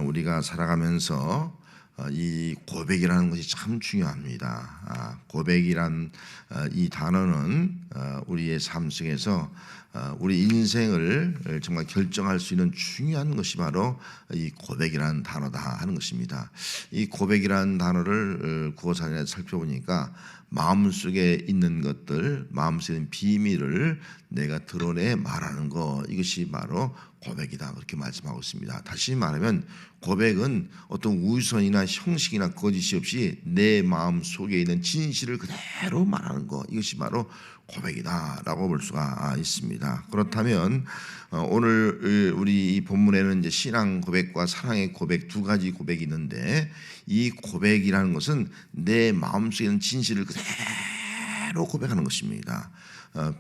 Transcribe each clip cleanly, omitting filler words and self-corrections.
우리가 살아가면서 이 고백이라는 것이 참 중요합니다. 고백이란 이 단어는 우리의 삶 속에서 우리 인생을 정말 결정할 수 있는 중요한 것이 바로 이 고백이라는 단어다 하는 것입니다. 이 고백이라는 단어를 구어사전에 살펴보니까 마음속에 있는 것들, 마음속에 있는 비밀을 내가 드러내 말하는 것, 이것이 바로 고백이다, 그렇게 말씀하고 있습니다. 다시 말하면 고백은 어떤 우선이나 형식이나 거짓이 없이 내 마음 속에 있는 진실을 그대로 말하는 것, 이것이 바로 고백이다라고 볼 수가 있습니다. 그렇다면 오늘 우리 이 본문에는 이제 신앙 고백과 사랑의 고백, 두 가지 고백이 있는데, 이 고백이라는 것은 내 마음속에 있는 진실을 그대로 고백하는 것입니다.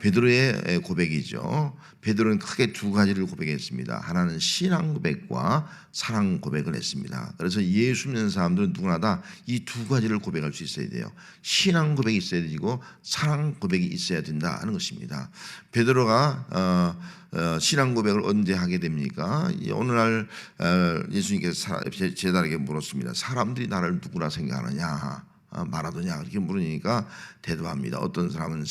베드로의 고백이죠. 베드로는 크게 두 가지를 고백했습니다. 하나는 신앙 고백과 사랑 고백을 했습니다. 그래서 예수 믿는 사람들은 누구나 다 이 두 가지를 고백할 수 있어야 돼요. 신앙 고백이 있어야 되고 사랑 고백이 있어야 된다 하는 것입니다. 베드로가 신앙 고백을 언제 하게 됩니까? 어느 날 예수님께서 제자에게 물었습니다. 사람들이 나를 누구라 생각하느냐? 말하더냐? 그렇게 물으니까 대답합니다. 어떤 사람은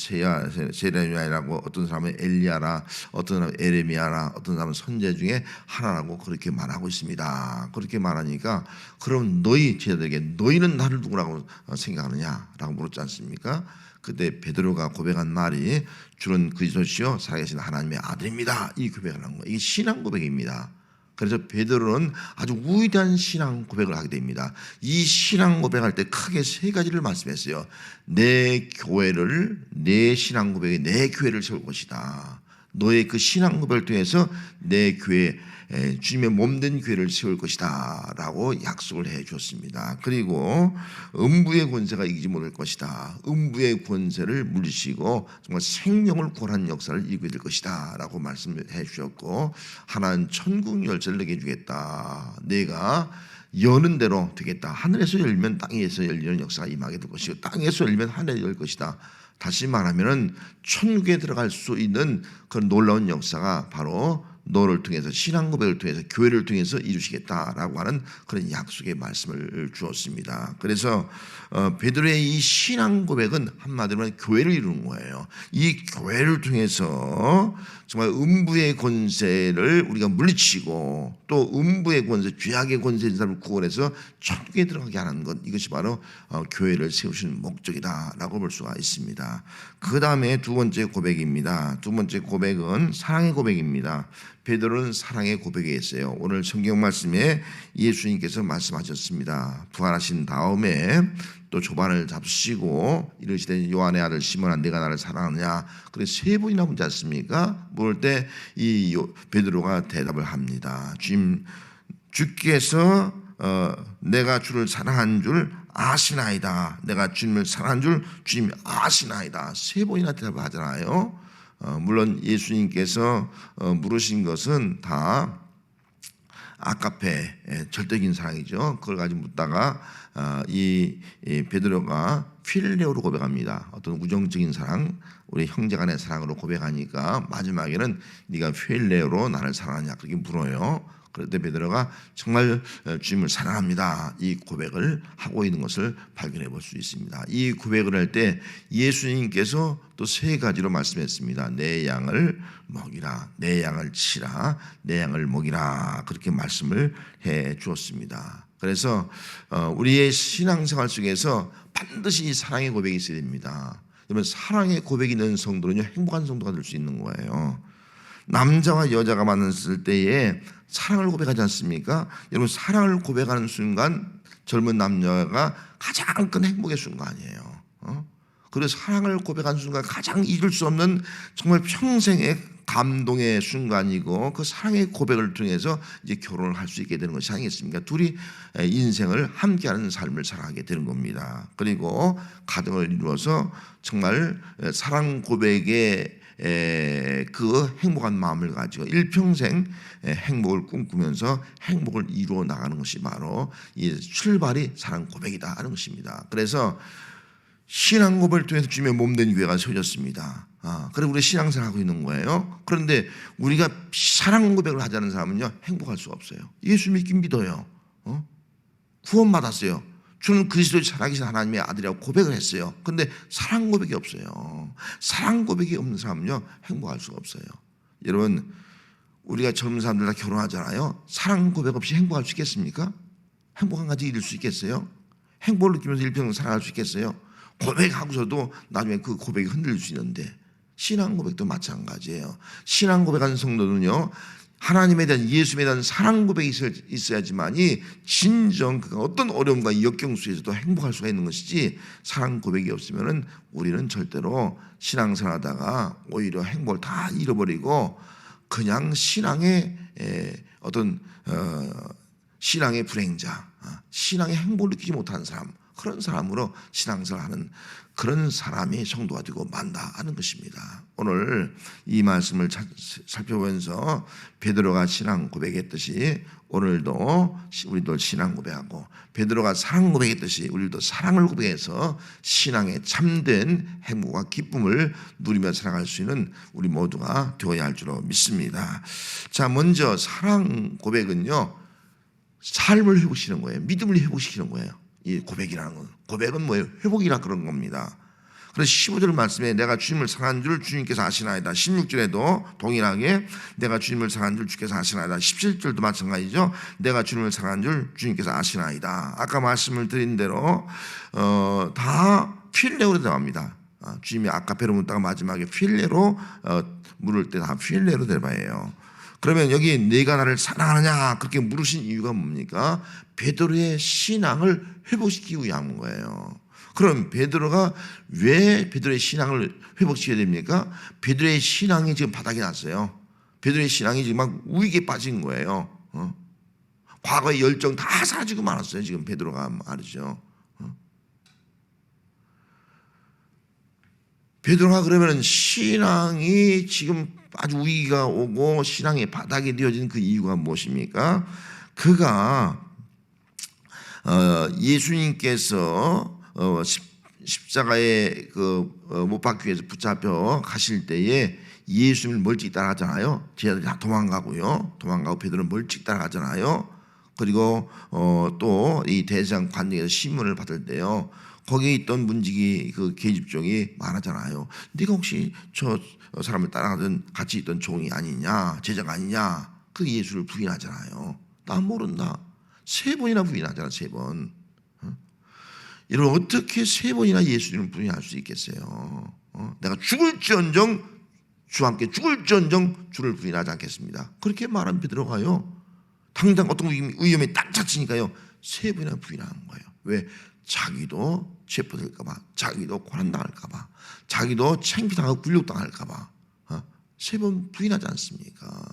세레미야라고, 어떤 사람은 엘리야라, 어떤 사람은 에레미야라, 어떤 사람은 선지 중에 하나라고 그렇게 말하고 있습니다. 그렇게 말하니까 그럼 너희 제자들에게 너희는 나를 누구라고 생각하느냐라고 물었지 않습니까? 그때 베드로가 고백한 말이 주는 그리스도시요 살아계신 하나님의 아들입니다. 이 고백을 한 거예요. 이게 신앙 고백입니다. 그래서 베드로는 아주 위대한 신앙 고백을 하게 됩니다. 이 신앙 고백할 때 크게 세 가지를 말씀했어요. 내 교회를, 내 신앙 고백에 내 교회를 세울 것이다. 너의 그 신앙 고백을 통해서 내 교회, 주님의 몸된 교회를 세울 것이다 라고 약속을 해 주었습니다. 그리고 음부의 권세가 이기지 못할 것이다. 음부의 권세를 물리치고 정말 생명을 구원하는 역사를 이루게 될 것이다 라고 말씀을 해 주셨고, 하나는 천국 열쇠를 내게 주겠다. 내가 여는 대로 되겠다. 하늘에서 열면 땅에서 열리는 역사가 임하게 될 것이고, 땅에서 열면 하늘에 열 것이다. 다시 말하면은 천국에 들어갈 수 있는 그런 놀라운 역사가 바로 너를 통해서, 신앙 고백을 통해서, 교회를 통해서 이루시겠다라고 하는 그런 약속의 말씀을 주었습니다. 그래서 베드로의 이 신앙 고백은 한마디로 하면 교회를 이루는 거예요. 이 교회를 통해서 정말 음부의 권세를 우리가 물리치고, 또 음부의 권세, 죄악의 권세인 사람을 구원해서 천국에 들어가게 하는 것, 이것이 바로 교회를 세우시는 목적이다라고 볼 수가 있습니다. 그 다음에 두 번째 고백입니다. 두 번째 고백은 사랑의 고백입니다. 베드로는 사랑의 고백에 있어요. 오늘 성경 말씀에 예수님께서 말씀하셨습니다. 부활하신 다음에 또 조반을 잡수시고 이르시되 요한의 아들 시몬아, 내가 나를 사랑하느냐? 그래서 세 번이나 묻지 않습니까? 물을 때 이 베드로가 대답을 합니다. 주께서 내가 주를 사랑한 줄 아시나이다. 내가 주님을 사랑한 줄 주님이 아시나이다. 세 번이나 대답을 하잖아요. 물론 예수님께서 물으신 것은 다 아가페, 절대적인 사랑이죠. 그걸 가지고 묻다가 이 베드로가 필레오로 고백합니다. 어떤 우정적인 사랑, 우리 형제 간의 사랑으로 고백하니까 마지막에는 네가 필레오로 나를 사랑하냐 그렇게 물어요. 그럴 때 베드로가 정말 주님을 사랑합니다, 이 고백을 하고 있는 것을 발견해 볼 수 있습니다. 이 고백을 할 때 예수님께서 또 세 가지로 말씀했습니다. 내 양을 먹이라, 내 양을 치라, 내 양을 먹이라, 그렇게 말씀을 해 주었습니다. 그래서 우리의 신앙생활 속에서 반드시 이 사랑의 고백이 있어야 됩니다. 그러면 사랑의 고백이 있는 성도는요, 행복한 성도가 될 수 있는 거예요. 남자와 여자가 만났을 때에 사랑을 고백하지 않습니까? 여러분, 사랑을 고백하는 순간 젊은 남녀가 가장 큰 행복의 순간이에요. 그리고 사랑을 고백하는 순간 가장 잊을 수 없는 정말 평생의 감동의 순간이고, 그 사랑의 고백을 통해서 이제 결혼을 할 수 있게 되는 것이 아니겠습니까? 둘이 인생을 함께하는 삶을 살아가게 되는 겁니다. 그리고 가정을 이루어서 정말 사랑 고백의 그 행복한 마음을 가지고 일평생 행복을 꿈꾸면서 행복을 이루어 나가는 것이 바로 이 출발이 사랑 고백이다 하는 것입니다. 그래서 신앙 고백을 통해서 주님의 몸된 교회가 세워졌습니다. 그래 우리 신앙생활 하고 있는 거예요. 그런데 우리가 사랑 고백을 하자는 사람은요 행복할 수가 없어요. 예수 믿긴 믿어요. 구원 받았어요. 주는 그리스도의 살아계신 하나님의 아들이라고 고백을 했어요. 그런데 사랑 고백이 없어요. 사랑 고백이 없는 사람은요 행복할 수가 없어요. 여러분, 우리가 젊은 사람들 다 결혼하잖아요. 사랑 고백 없이 행복할 수 있겠습니까? 행복한 가지 이룰 수 있겠어요? 행복을 느끼면서 일평생 살아갈 수 있겠어요? 고백하고서도 나중에 그 고백이 흔들릴 수 있는데, 신앙 고백도 마찬가지예요. 신앙 고백하는 성도는요 하나님에 대한, 예수에 대한 사랑 고백이 있어야지만이 진정 그가 어떤 어려움과 역경 속에서도 행복할 수가 있는 것이지, 사랑 고백이 없으면은 우리는 절대로 신앙생활하다가 오히려 행복을 다 잃어버리고 그냥 신앙의 어떤 신앙의 불행자, 신앙의 행복을 느끼지 못하는 사람, 그런 사람으로 신앙생활하는 그런 사람이 성도가 되고 만다 하는 것입니다. 오늘 이 말씀을 살펴보면서 베드로가 신앙 고백했듯이 오늘도 우리도 신앙 고백하고, 베드로가 사랑 고백했듯이 우리도 사랑을 고백해서 신앙의 참된 행복과 기쁨을 누리며 살아갈 수 있는 우리 모두가 되어야 할 줄로 믿습니다. 자, 먼저 사랑 고백은요 삶을 회복시키는 거예요. 믿음을 회복시키는 거예요. 이 고백이라는 건, 고백은 뭐예요? 회복이라 그런 겁니다. 그래서 15절 말씀에 내가 주님을 사랑한 줄 주님께서 아시나이다. 16절에도 동일하게 내가 주님을 사랑한 줄 주께서 아시나이다. 17절도 마찬가지죠. 내가 주님을 사랑한 줄 주님께서 아시나이다. 아까 말씀을 드린 대로 다 필레오로 들어갑니다. 주님이 아까페로 묻다가 마지막에 필레로 물을 때 다 필레로 들어가요. 그러면 여기 내가 나를 사랑하느냐 그렇게 물으신 이유가 뭡니까? 베드로의 신앙을 회복시키기 위한 거예요. 그럼 베드로가 왜 베드로의 신앙을 회복시켜야 됩니까? 베드로의 신앙이 지금 바닥이 났어요. 베드로의 신앙이 지금 막 위기에 빠진 거예요. 과거의 열정 다 사라지고 말았어요. 지금 베드로가 말이죠. 베드로가 그러면 신앙이 지금 아주 위기가 오고 신앙의 바닥이 되어진 그 이유가 무엇입니까? 그가 예수님께서 십자가에 못 박기 위해서 붙잡혀 가실 때에 예수님을 멀찍이 따라가잖아요. 제자들이 다 도망가고 베드로는 멀찍이 따라가잖아요. 그리고 또 이 대제사장 관중에서 신문을 받을 때요, 거기에 있던 문지기 그 계집종이 말하잖아요. 네가 혹시 저 사람을 따라가던 같이 있던 종이 아니냐, 제자가 아니냐. 그 예수를 부인하잖아요. 나 모른다. 3번이나 부인하잖아. 3번. 여러분, 어떻게 3번이나 예수님을 부인할 수 있겠어요? 내가 죽을지언정, 주와 함께 죽을지언정 주를 부인하지 않겠습니다. 그렇게 말한 베드로가요, 당장 어떤 위험에 딱 닥치니까요 3번이나 부인하는 거예요. 왜? 자기도 체포될까봐, 자기도 고난당할까봐, 자기도 창피당하고 굴욕당할까봐 3번 부인하지 않습니까?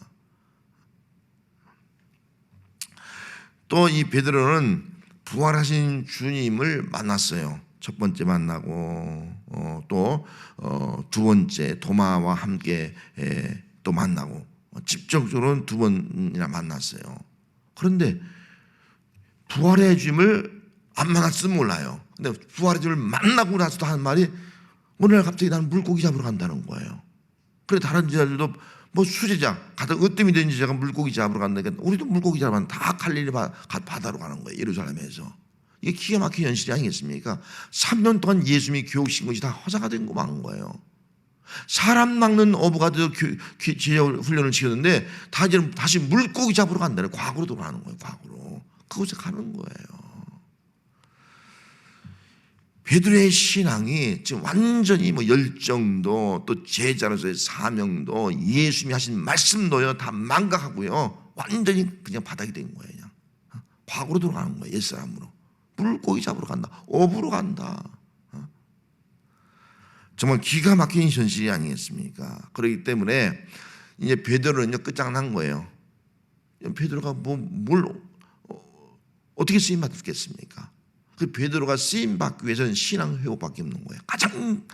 또 이 베드로는 부활하신 주님을 만났어요. 첫 번째 만나고 또 두 번째 도마와 함께 또 만나고, 직접적으로는 2번이나 만났어요. 그런데 부활의 주님을 안 만났으면 몰라요. 근데 부활의 주님을 만나고 나서도 하는 말이, 오늘 갑자기 나는 물고기 잡으러 간다는 거예요. 그래 다른 제자들도 뭐 수제자, 가다 으뜸이 된 제자가 물고기 잡으러 간다니까 우리도 물고기 잡으러 다 갈릴리 바다로 가는 거예요. 예루살렘에서. 이게 기가 막힌 현실이 아니겠습니까? 3년 동안 예수님이 교육신 것이 다 허사가 된 거 만 거예요. 사람 낚는 어부가 제자 훈련을 시켰는데 다 이제 다시 물고기 잡으러 간다는, 과거로 돌아가는 거예요. 과거로. 그곳에 가는 거예요. 베드로의 신앙이 지금 완전히 뭐 열정도, 또 제자로서의 사명도, 예수님이 하신 말씀도요 다 망각하고요, 완전히 그냥 바닥이 된 거예요. 그냥 과거로 돌아가는 거예요. 옛사람으로. 물고기 잡으러 간다, 어부로 간다. 정말 기가 막힌 현실이 아니겠습니까? 그렇기 때문에 이제 베드로는요 끝장난 거예요. 베드로가 뭘 어떻게 쓰임 받겠습니까? 그 베드로가 쓰임 받기 위해서는 신앙 회복밖에 없는 거예요. 가장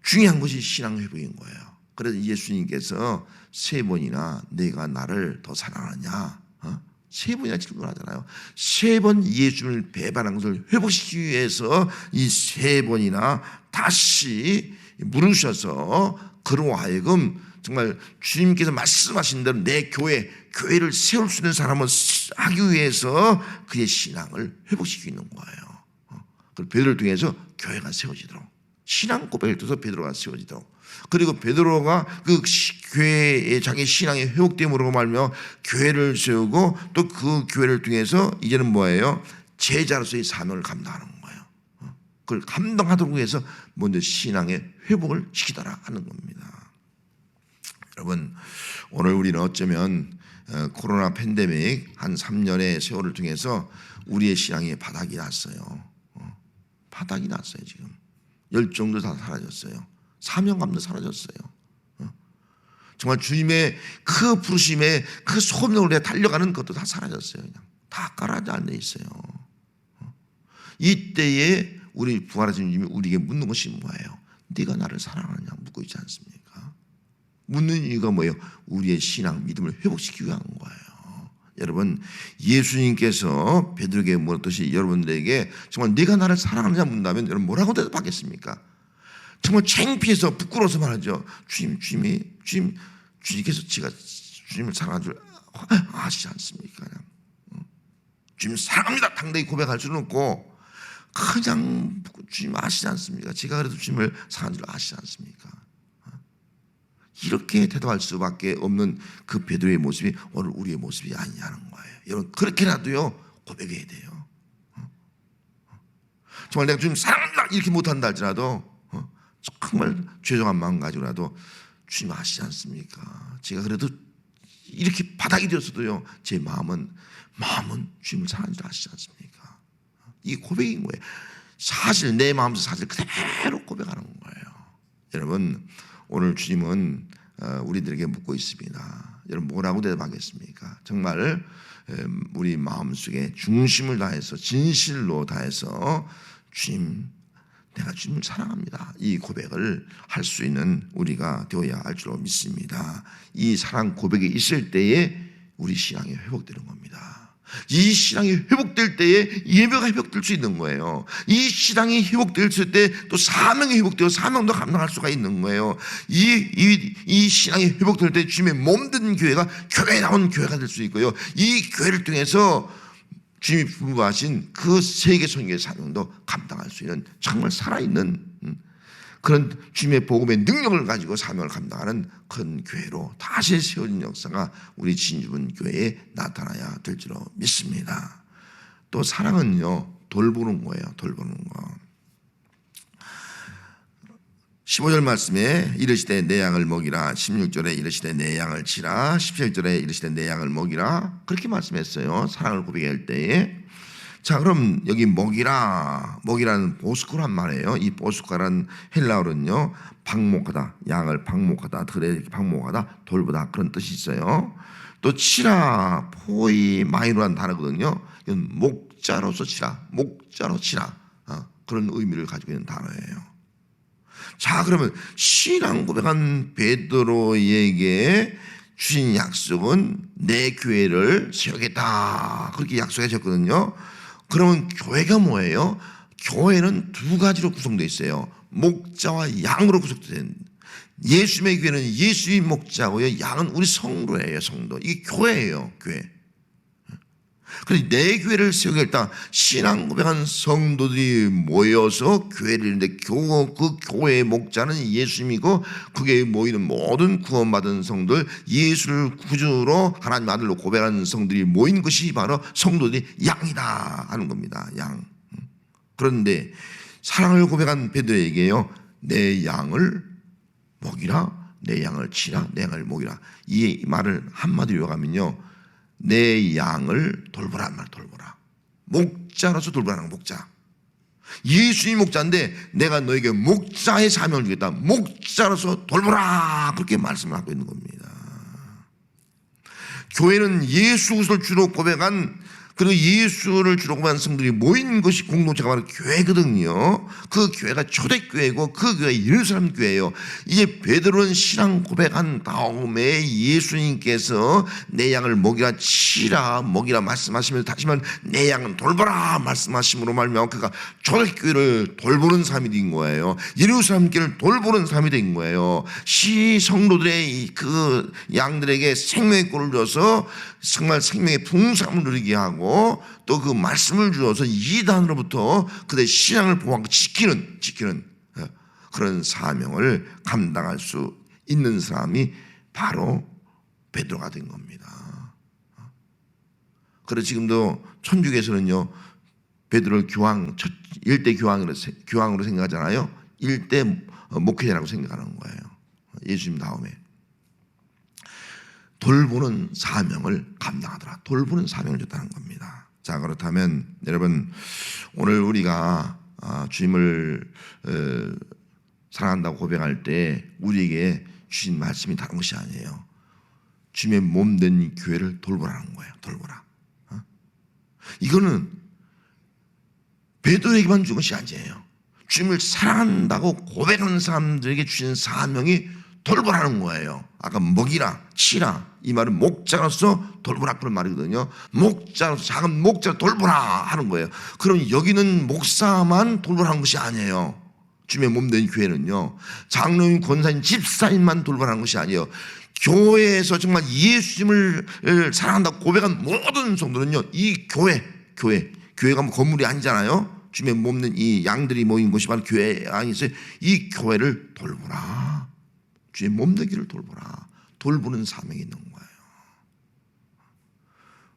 중요한 것이 신앙 회복인 거예요. 그래서 예수님께서 3번이나 내가 나를 더 사랑하느냐, 3번이나 질문하잖아요. 3번 예수님을 배반한 것을 회복시키기 위해서 이 3번이나 다시 물으셔서 그로 하여금 정말 주님께서 말씀하신 대로 내 교회를 세울 수 있는 사람을 하기 위해서 그의 신앙을 회복시키고 있는 거예요. 그리고 베드로를 통해서 교회가 세워지도록, 신앙 고백을 통해서 베드로가 세워지도록, 그리고 베드로가 그 교회의 자기 신앙이 회복됨으로 말며 교회를 세우고 또 그 교회를 통해서 이제는 뭐예요? 제자로서의 사명을 감당하는 거예요. 그걸 감당하도록 위해서 먼저 신앙의 회복을 시키더라 하는 겁니다. 여러분, 오늘 우리는 어쩌면 코로나 팬데믹 한 3년의 세월을 통해서 우리의 신앙이 바닥이 났어요. 바닥이 났어요. 지금 열정도 다 사라졌어요. 사명감도 사라졌어요. 정말 주님의 그 부르심에 그 소명을 위해 달려가는 것도 다 사라졌어요. 그냥 다 가라앉아 있어요. 이때에 우리 부활하신 주님이 우리에게 묻는 것이 뭐예요? 네가 나를 사랑하느냐 묻고 있지 않습니까? 묻는 이유가 뭐예요? 우리의 신앙, 믿음을 회복시키기 위한 거예요. 여러분, 예수님께서 베드로에게 물었듯이 여러분들에게 정말 네가 나를 사랑하느냐 묻는다면 여러분 뭐라고 대답하겠습니까? 정말 창피해서 부끄러워서 말하죠. 주님께서 제가 주님을 사랑하는 줄 아시지 않습니까? 그냥 주님 사랑합니다 당당히 고백할 수는 없고 그냥 주님 아시지 않습니까? 제가 그래도 주님을 사랑하는 줄 아시지 않습니까? 이렇게 대답할 수밖에 없는 그 베드로의 모습이 오늘 우리의 모습이 아니냐는 거예요. 여러분, 그렇게라도요 고백해야 돼요. 정말 내가 주님 사랑합니다 이렇게 못한다 할지라도 정말 죄송한 마음 가지고라도 주님 아시지 않습니까? 제가 그래도 이렇게 바닥이 되었어도요 제 마음은 주님을 사랑하는 줄 아시지 않습니까? 이 고백인 거예요. 사실 내 마음에서 사실 그대로 고백하는 거예요. 여러분, 오늘 주님은 우리들에게 묻고 있습니다. 여러분 뭐라고 대답하겠습니까? 정말 우리 마음속에 중심을 다해서 진실로 다해서 주님 내가 주님을 사랑합니다 이 고백을 할 수 있는 우리가 되어야 할 줄로 믿습니다. 이 사랑 고백이 있을 때에 우리 신앙이 회복되는 겁니다. 이 신앙이 회복될 때에 예배가 회복될 수 있는 거예요. 이 신앙이 회복될 때 또 사명이 회복되어 사명도 감당할 수가 있는 거예요. 이 신앙이 회복될 때 주님의 몸된 교회가 교회에 나온 교회가 될 수 있고요. 이 교회를 통해서 주님이 분부하신 그 세계 선교의 사명도 감당할 수 있는 정말 살아있는 그런 주님의 복음의 능력을 가지고 사명을 감당하는 큰 교회로 다시 세워진 역사가 우리 진주분 교회에 나타나야 될 줄로 믿습니다. 또 사랑은요 돌보는 거예요. 돌보는 거. 15절 말씀에 이르시되 내 양을 먹이라, 16절에 이르시되 내 양을 치라, 17절에 이르시되 내 양을 먹이라, 그렇게 말씀했어요. 사랑을 고백할 때에. 자, 그럼 여기 먹이라는 보스코란 말이에요. 이 보스코란 헬라어는요 방목하다, 양을 방목하다, 들에 방목하다, 돌보다 그런 뜻이 있어요. 또 치라, 포이 마이로라는 단어거든요. 이건 목자로서 치라, 목자로 치라, 그런 의미를 가지고 있는 단어예요. 자, 그러면 신앙 고백한 베드로에게 주신 약속은 내 교회를 세우겠다 그렇게 약속하셨거든요. 그러면 교회가 뭐예요? 교회는 두 가지로 구성되어 있어요. 목자와 양으로 구성된. 예수님의 교회는 예수의 목자고요, 양은 우리 성도예요. 성도. 이게 교회예요. 교회. 그래서 내 교회를 세우겠다. 신앙 고백한 성도들이 모여서 교회를 이루는데 그 교회의 목자는 예수님이고 그게 모이는 모든 구원받은 성들, 예수를 구주로 하나님 아들로 고백하는 성들이 모인 것이 바로 성도들이 양이다 하는 겁니다. 양. 그런데 사랑을 고백한 베드로에게요 내 양을 먹이라, 내 양을 치라, 내 양을 먹이라, 이 말을 한마디로 요약하면요 내 양을 돌보라 말, 돌보라. 목자로서 돌보라는 목자. 예수님 목자인데 내가 너에게 목자의 사명을 주겠다. 목자로서 돌보라 그렇게 말씀을 하고 있는 겁니다. 교회는 예수 그리스도를 주로 고백한 그리고 예수를 주로 고백하는 성도들이 모인 것이 공동체가 바로 교회거든요. 그 교회가 초대교회고 그 교회가 예루살렘 교회예요. 이제 베드로는 신앙 고백한 다음에 예수님께서 내 양을 먹이라 치라 먹이라 말씀하시면서 다시 말하면 내 양은 돌보라 말씀하심으로 말미암아 그가 초대교회를 돌보는 사람이 된 거예요. 예루살렘 교회를 돌보는 사람이 된 거예요. 성도들의 그 양들에게 생명의 꼴을 줘서 정말 생명의 풍성함을 누리게 하고 또 그 말씀을 주어서 이단으로부터 그들의 신앙을 보호하고 지키는 그런 사명을 감당할 수 있는 사람이 바로 베드로가 된 겁니다. 그래서 지금도 천주교에서는요 베드로를 일대 교황으로 생각하잖아요. 일대 목회자라고 생각하는 거예요. 예수님 다음에 돌보는 사명을 감당하더라. 돌보는 사명을 줬다는 겁니다. 자, 그렇다면 여러분 오늘 우리가 주님을 사랑한다고 고백할 때 우리에게 주신 말씀이 다른 것이 아니에요. 주님의 몸된 교회를 돌보라는 거예요. 돌보라. 이거는 베드로에게만 준 것이 아니에요. 주님을 사랑한다고 고백하는 사람들에게 주신 사명이 돌보라는 거예요. 아까 먹이라 치라 이 말은 목자로서 돌보라 그런 말이거든요. 목자로서 작은 목자 돌보라 하는 거예요. 그럼 여기는 목사만 돌보라는 것이 아니에요. 주님의 몸된 교회는요 장로님, 권사님, 집사님만 돌보라는 것이 아니에요. 교회에서 정말 예수님을 사랑한다고 고백한 모든 성도는요 이 교회가 뭐 건물이 아니잖아요. 주님의 몸된 이 양들이 모인 곳이 바로 교회 안에 있어요. 이 교회를 돌보라. 주의 몸되기를 돌보라. 돌보는 사명이 있는 거예요.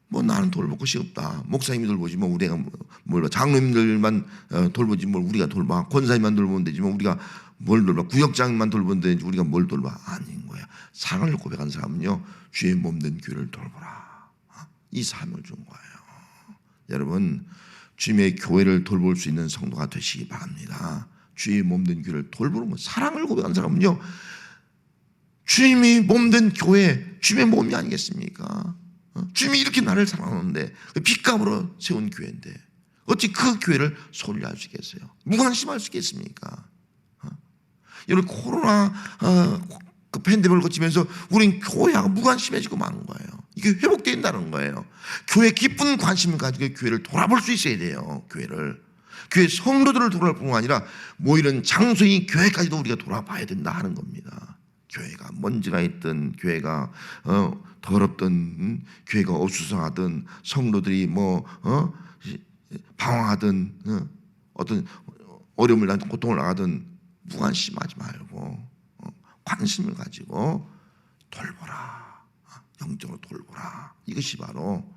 뭐 나는 돌볼 것이 없다. 목사님이 돌보지 뭐 우리가 뭘 장로님들만 돌보지 뭘 우리가 돌봐. 권사님만 돌보면 되지 뭐 우리가 뭘 돌봐. 구역장만 돌보면 되지 우리가 뭘 돌봐. 아닌 거야. 사랑을 고백한 사람은요 주의 몸된 교회를 돌보라. 이 사명을 준 거예요. 여러분 주님의 교회를 돌볼 수 있는 성도가 되시기 바랍니다. 주의 몸된 교회를 돌보는 것. 사랑을 고백한 사람은요 주님이 몸된 교회, 주님의 몸이 아니겠습니까? 주님이 이렇게 나를 사랑하는데 핏값으로 세운 교회인데 어찌 그 교회를 소홀히 할 수 있겠어요? 무관심할 수 있겠습니까? 여러분 코로나 그 팬데믹을 거치면서 우린 교회하고 무관심해지고 만 거예요. 이게 회복된다는 거예요. 교회에 깊은 관심을 가지고 교회를 돌아볼 수 있어야 돼요. 교회 성도들을 돌아볼 뿐만 아니라 뭐 이런 장소인 교회까지도 우리가 돌아봐야 된다 하는 겁니다. 교회가 먼지가 있든 교회가 더럽든 교회가 없수성하든 성도들이 방황하든 어떤 어려움을 당하든 고통을 당하든 무관심하지 말고 관심을 가지고 돌보라. 영적으로 돌보라. 이것이 바로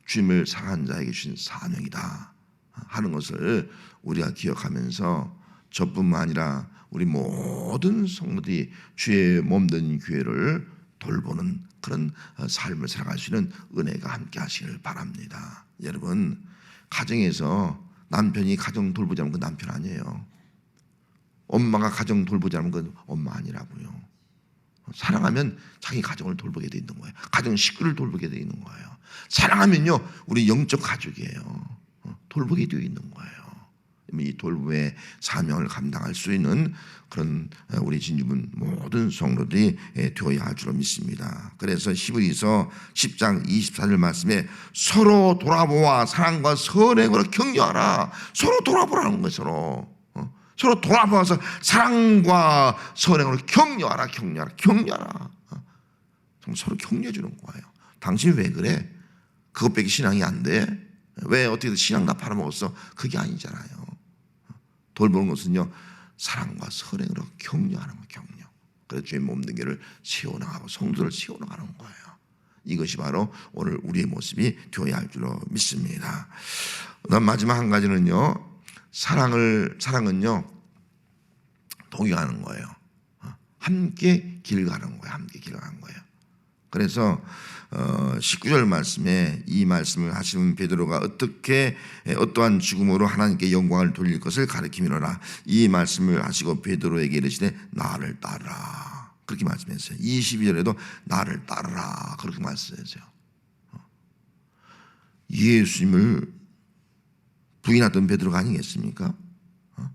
주님을 사랑하는 자에게 주신 사명이다 하는 것을 우리가 기억하면서 저뿐만 아니라 우리 모든 성도들이 주의 몸된 교회를 돌보는 그런 삶을 살아갈 수 있는 은혜가 함께 하시길 바랍니다. 여러분 가정에서 남편이 가정 돌보지 않으면 그 남편 아니에요. 엄마가 가정 돌보지 않으면 그 엄마 아니라고요. 사랑하면 자기 가정을 돌보게 돼 있는 거예요. 가정 식구를 돌보게 돼 있는 거예요. 사랑하면요 우리 영적 가족이에요. 돌보게 되어 있는 거예요. 이 돌봄의 사명을 감당할 수 있는 그런 우리 진주분 모든 성도들이 되어야 할 줄로 믿습니다. 그래서 히브리서 10장 24절 말씀에 서로 돌아보아 사랑과 선행으로 격려하라. 서로 돌아보라는 거예요. 서로 돌아보아서 사랑과 선행으로 격려하라. 서로 격려해 주는 거예요. 당신 왜 그래? 그것밖에 신앙이 안 돼? 왜 어떻게 신앙 다 팔아먹었어? 그게 아니잖아요. 돌보는 것은요 사랑과 선행으로 격려하는 거예요. 격려. 그래서 주의 몸된 교회를 세워나가고 성도를 세워나가는 거예요. 이것이 바로 오늘 우리의 모습이 되어야 할 줄로 믿습니다. 그다음 마지막 한 가지는요 사랑은요 동행하는 거예요. 함께 길 가는 거예요. 함께 길 가는 거예요. 그래서 19절 말씀에 이 말씀을 하시는 베드로가 어떻게 어떠한 죽음으로 하나님께 영광을 돌릴 것을 가르치미로라. 이 말씀을 하시고 베드로에게 이르시되 나를 따르라. 그렇게 말씀했어요. 22절에도 나를 따르라. 그렇게 말씀했어요. 예수님을 부인했던 베드로가 아니겠습니까?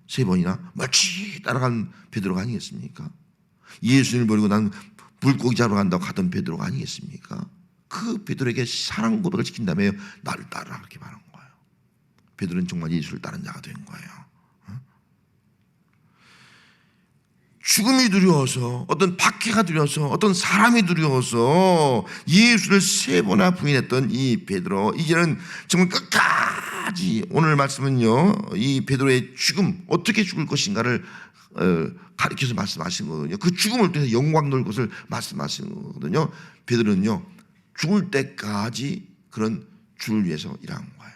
3번이나 멀찍이 따라간 베드로가 아니겠습니까? 예수님을 버리고 난 물고기 잡으러 간다고 하던 베드로가 아니겠습니까? 그 베드로에게 사랑 고백을 시킨 다음에 나를 따르라 그렇게 말한 거예요. 베드로는 정말 예수를 따른 자가 된 거예요. 죽음이 두려워서, 어떤 박해가 두려워서, 어떤 사람이 두려워서 예수를 3번이나 부인했던 이 베드로, 이제는 정말 끝까지, 오늘 말씀은요, 이 베드로의 죽음, 어떻게 죽을 것인가를 가르쳐서 말씀하신 거거든요. 그 죽음을 통해서 영광 돌 것을 말씀하신 거거든요. 베드로는요, 죽을 때까지 그런 주를 위해서 일하는 거예요.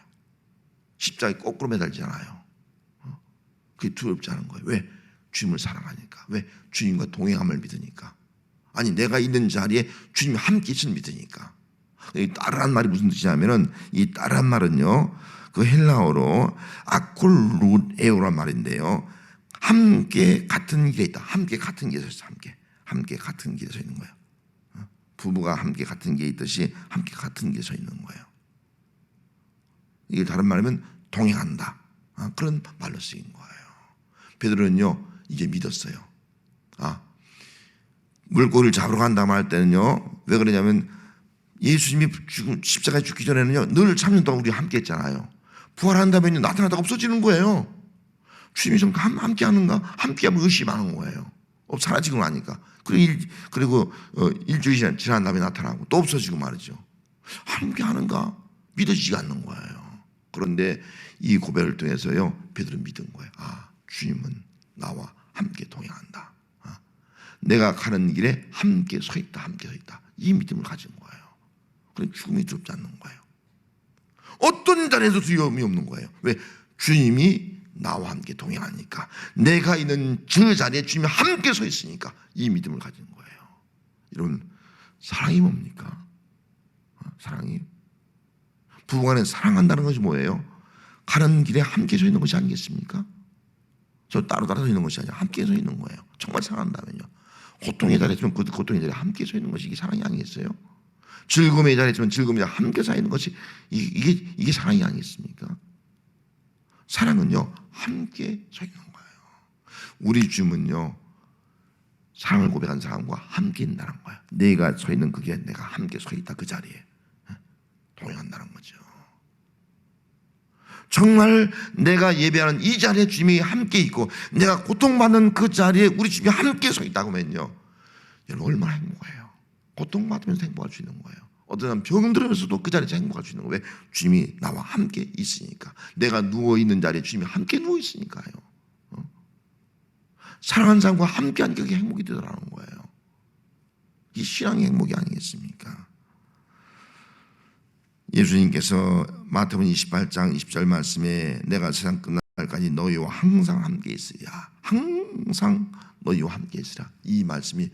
십자가에 거꾸로 매달리지 않아요. 그게 두렵지 않은 거예요. 왜? 주님을 사랑하니까. 왜? 주님과 동행함을 믿으니까. 아니, 내가 있는 자리에 주님이 함께 있음을 믿으니까. 이 따르란 말이 무슨 뜻이냐면은, 이 따르란 말은요, 그 헬라어로 아콜루에오란 말인데요, 함께 같은 길에 있다. 함께 같은 길에 서 있어. 함께 같은 길에 서 있는 거예요. 부부가 함께 같은 길에 있듯이 함께 같은 길에 서 있는 거예요. 이게 다른 말이면 동행한다. 그런 말로 쓰인 거예요. 베드로는요, 이제 믿었어요. 물고기를 잡으러 간다고 할 때는요, 왜 그러냐면 예수님이 십자가에 죽기 전에는요, 늘 3년 동안 우리 함께 했잖아요. 부활한다면요, 나타나다가 없어지는 거예요. 주님이 좀 함께 하는가? 함께 하면 의심하는 거예요. 사라지고 나니까. 그리고 일주일이 지난 다음에 나타나고 또 없어지고 말이죠. 함께 하는가? 믿어지지가 않는 거예요. 그런데 이 고백을 통해서요, 베드로는 믿은 거예요. 주님은 나와 함께 동행한다. 내가 가는 길에 함께 서 있다. 함께 서 있다. 이 믿음을 가진 거예요. 그럼 죽음이 두렵지 않는 거예요. 어떤 자리에도 두려움이 없는 거예요. 왜? 주님이 나와 함께 동행하니까. 내가 있는 그 자리에 주님이 함께 서 있으니까 이 믿음을 가진 거예요. 여러분, 사랑이 뭡니까? 사랑이, 부부간에 사랑한다는 것이 뭐예요? 가는 길에 함께 서 있는 것이 아니겠습니까? 저 따로 서 있는 것이 아니라 함께 서 있는 거예요. 정말 사랑한다면요. 고통의 자리에 있으면 그 고통의 자리에 함께 서 있는 것이 이게 사랑이 아니겠어요? 즐거움의 자리에 있으면 즐거움의 자리에 함께 서 있는 것이 이게 사랑이 아니겠습니까? 사랑은요, 함께 서 있는 거예요. 우리 주님은요, 사랑을 고백한 사람과 함께 있다는 거예요. 내가 서 있는 그게 내가 함께 서 있다. 그 자리에 동행한다는 거죠. 정말 내가 예배하는 이 자리에 주님이 함께 있고 내가 고통받는 그 자리에 우리 주님이 함께 서 있다고 하면요, 여러분 얼마나 행복해요. 고통받으면서 행복할 수 있는 거예요. 어떤 사람 병 들으면서도 그 자리에서 행복할 수 있는 거예요. 왜? 주님이 나와 함께 있으니까. 내가 누워있는 자리에 주님이 함께 누워있으니까요. 사랑하는 사람과 함께하니까 그게 행복이 되더라는 거예요. 이 신앙의 행복이 아니겠습니까? 예수님께서 마태복음 28장 20절 말씀에 내가 세상 끝날까지 너희와 항상 함께 있으리라. 항상 너희와 함께 있으리라. 이 말씀이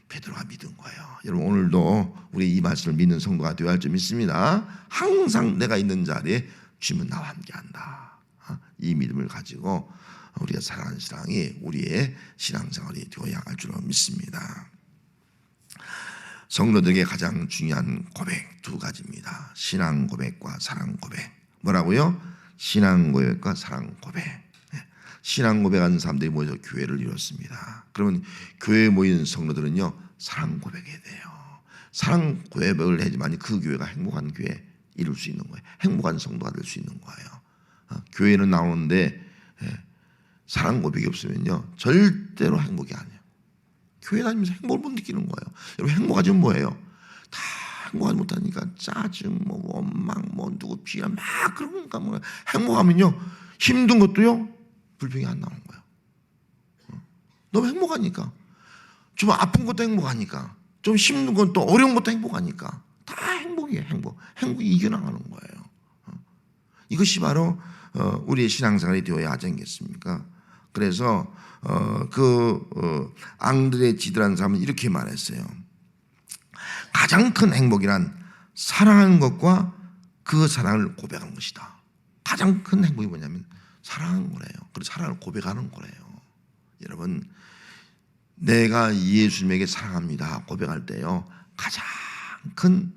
베드로가 믿은 거예요. 여러분, 오늘도 우리 이 말씀을 믿는 성도가 되어야 할 줄 믿습니다. 항상 내가 있는 자리에 주님은 나와 함께한다. 이 믿음을 가지고 우리가 살아가는 신앙이 우리의 신앙생활이 되어야 할 줄 믿습니다. 성도들에게 가장 중요한 고백 2가지입니다. 신앙 고백과 사랑 고백. 뭐라고요? 신앙 고백과 사랑 고백. 신앙 고백하는 사람들이 모여서 교회를 이뤘습니다. 그러면 교회에 모인 성도들은요, 사랑 고백해야 돼요. 사랑 고백을 해야지만 그 교회가 행복한 교회 이룰 수 있는 거예요. 행복한 성도가 될 수 있는 거예요. 교회는 나오는데 사랑 고백이 없으면요, 절대로 행복이 아니에요. 교회 다니면서 행복을 못 느끼는 거예요. 여러분, 행복하지 뭐예요? 다 행복하지 못하니까 짜증, 원망, 누구 비하 막 그러니까 행복하면요, 힘든 것도요, 불평이 안 나오는 거예요. 너무 행복하니까. 좀 아픈 것도 행복하니까. 좀 힘든 것도 어려운 것도 행복하니까. 다 행복이에요. 행복이 이겨나가는 거예요. 이것이 바로 우리의 신앙생활이 되어야 하지 않겠습니까? 그래서 앙드레 지드라는 사람은 이렇게 말했어요. 가장 큰 행복이란 사랑하는 것과 그 사랑을 고백하는 것이다. 가장 큰 행복이 뭐냐면 사랑하는 거래요. 그리고 사랑을 고백하는 거래요. 여러분, 내가 예수님에게 사랑합니다 고백할 때요, 가장 큰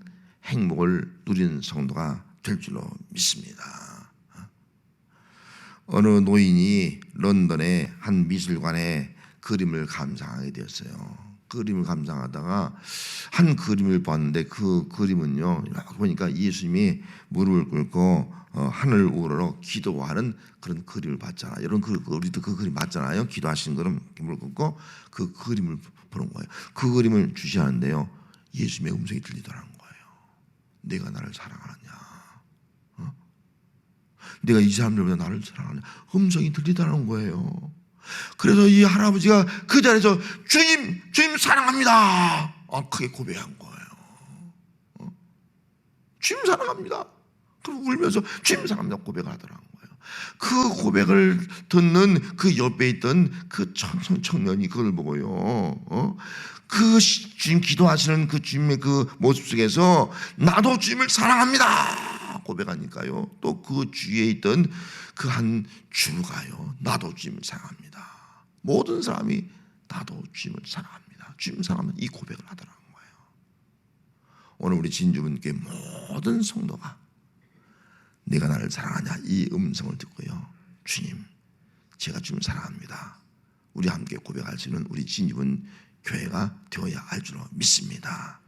행복을 누리는 성도가 될 줄로 믿습니다. 어느 노인이 런던의 한 미술관에 그림을 감상하게 되었어요. 그림을 감상하다가 한 그림을 봤는데 그 그림은요, 보니까 예수님이 무릎을 꿇고 하늘 우러러 기도하는 그런 그림을 봤잖아요. 여러분 우리도 그 그림 봤잖아요. 기도하시는 그림 무릎 꿇고 그 그림을 보는 거예요. 그 그림을 주시하는데요, 예수님의 음성이 들리더라는 거예요. 내가 나를 사랑하느냐? 내가 이 사람들보다 나를 사랑하느냐? 음성이 들리더라는 거예요. 그래서 이 할아버지가 그 자리에서 주님 사랑합니다. 크게 고백한 거예요. 주님 사랑합니다. 그리고 울면서 주님 사랑합니다 고백을 하더라는 거예요. 그 고백을 듣는 그 옆에 있던 그 청년이 그걸 보고요, 그 주님 기도하시는 그 주님의 그 모습 속에서 나도 주님을 사랑합니다 고백하니까요, 또 그 주위에 있던 그 한 주가요, 나도 주님을 사랑합니다. 모든 사람이 나도 주님을 사랑합니다, 주님 사랑합니다, 이 고백을 하더라는 거예요. 오늘 우리 진주분께 모든 성도가 내가 나를 사랑하냐 이 음성을 듣고요, 주님 제가 주님을 사랑합니다, 우리 함께 고백할 수 있는 우리 진주분 교회가 되어야 할 줄로 믿습니다.